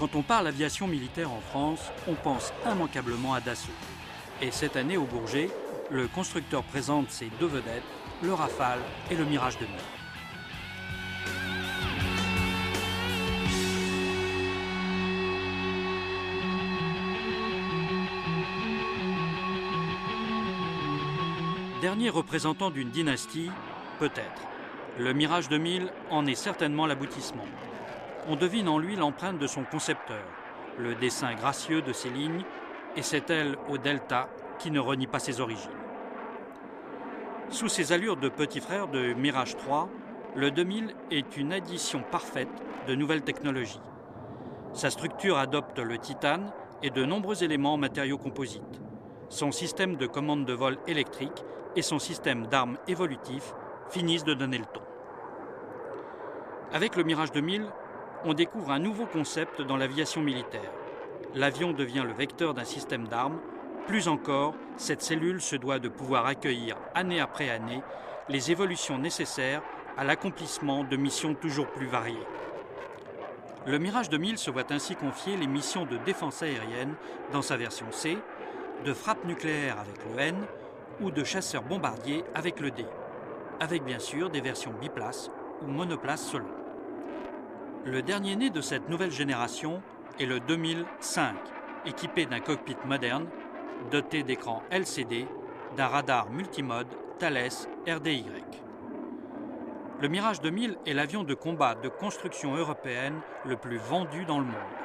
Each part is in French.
Quand on parle aviation militaire en France, on pense immanquablement à Dassault. Et cette année au Bourget, le constructeur présente ses deux vedettes, le Rafale et le Mirage 2000. Dernier représentant d'une dynastie, peut-être. Le Mirage 2000 en est certainement l'aboutissement. On devine en lui l'empreinte de son concepteur, le dessin gracieux de ses lignes et cette aile au delta qui ne renie pas ses origines. Sous ses allures de petit frère de Mirage 3, le 2000 est une addition parfaite de nouvelles technologies. Sa structure adopte le titane et de nombreux éléments en matériaux composites. Son système de commande de vol électrique et son système d'armes évolutif finissent de donner le ton. Avec le Mirage 2000, on découvre un nouveau concept dans l'aviation militaire. L'avion devient le vecteur d'un système d'armes. Plus encore, cette cellule se doit de pouvoir accueillir, année après année, les évolutions nécessaires à l'accomplissement de missions toujours plus variées. Le Mirage 2000 se voit ainsi confier les missions de défense aérienne dans sa version C, de frappe nucléaire avec le N ou de chasseur bombardier avec le D, avec bien sûr des versions biplaces ou monoplaces solo. Le dernier né de cette nouvelle génération est le 2005, équipé d'un cockpit moderne, doté d'écrans LCD, d'un radar multimode Thales RDY. Le Mirage 2000 est l'avion de combat de construction européenne le plus vendu dans le monde.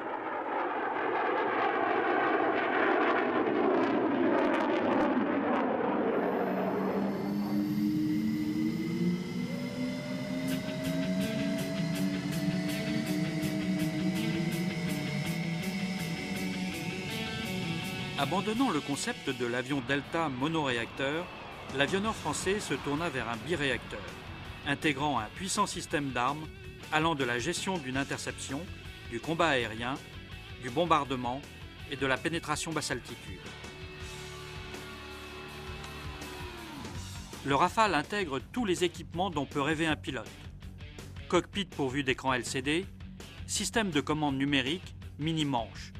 Abandonnant le concept de l'avion Delta monoréacteur, l'avionneur français se tourna vers un biréacteur, intégrant un puissant système d'armes allant de la gestion d'une interception, du combat aérien, du bombardement et de la pénétration basse altitude. Le Rafale intègre tous les équipements dont peut rêver un pilote. Cockpit pourvu d'écran LCD, système de commande numérique, mini-manche.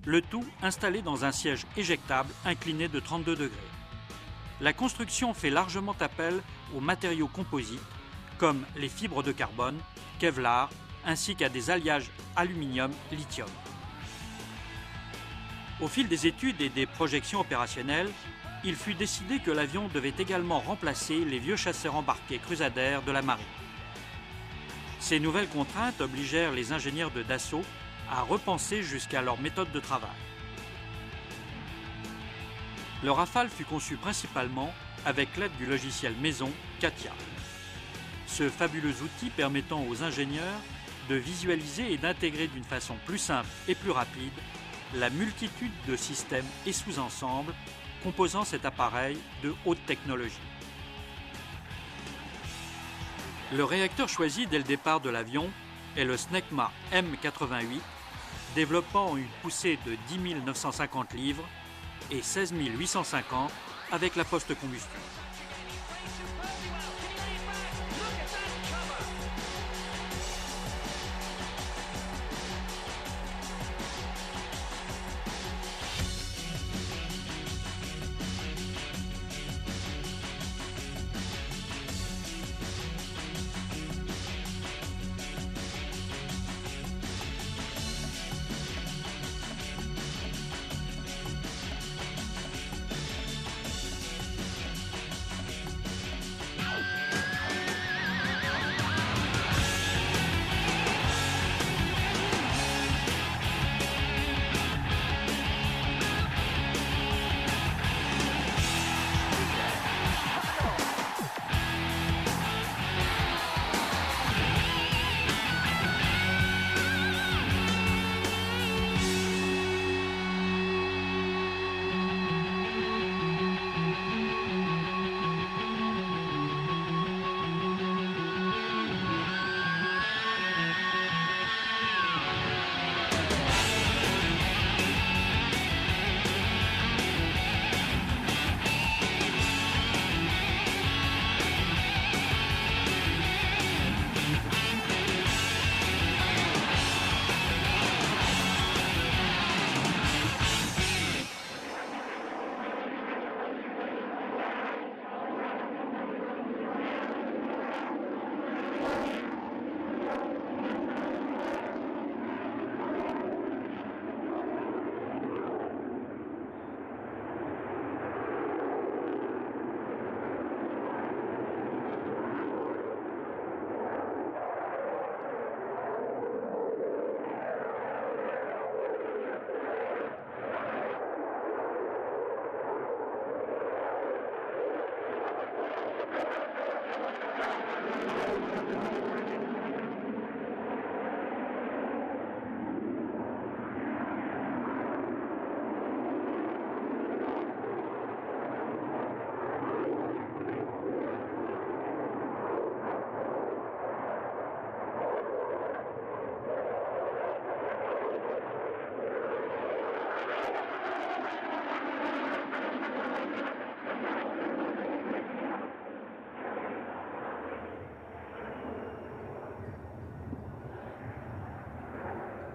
Le tout installé dans un siège éjectable incliné de 32 degrés. La construction fait largement appel aux matériaux composites, comme les fibres de carbone, Kevlar, ainsi qu'à des alliages aluminium-lithium. Au fil des études et des projections opérationnelles, il fut décidé que l'avion devait également remplacer les vieux chasseurs embarqués Crusader de la marine. Ces nouvelles contraintes obligèrent les ingénieurs de Dassault à repenser jusqu'à leur méthode de travail. Le Rafale fut conçu principalement avec l'aide du logiciel maison CATIA. Ce fabuleux outil permettant aux ingénieurs de visualiser et d'intégrer d'une façon plus simple et plus rapide la multitude de systèmes et sous-ensembles composant cet appareil de haute technologie. Le réacteur choisi dès le départ de l'avion est le Snecma M88, développant une poussée de 10 950 livres et 16 850 avec la post-combustion.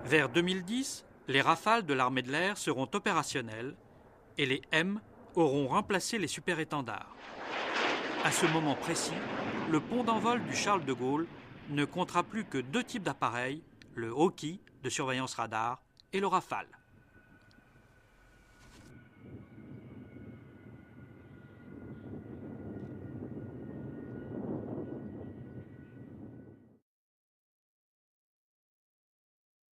Vers 2010, les Rafales de l'armée de l'air seront opérationnelles et les M auront remplacé les super-étendards. À ce moment précis, le pont d'envol du Charles de Gaulle ne comptera plus que 2 types d'appareils, le Hawkie de surveillance radar et le Rafale.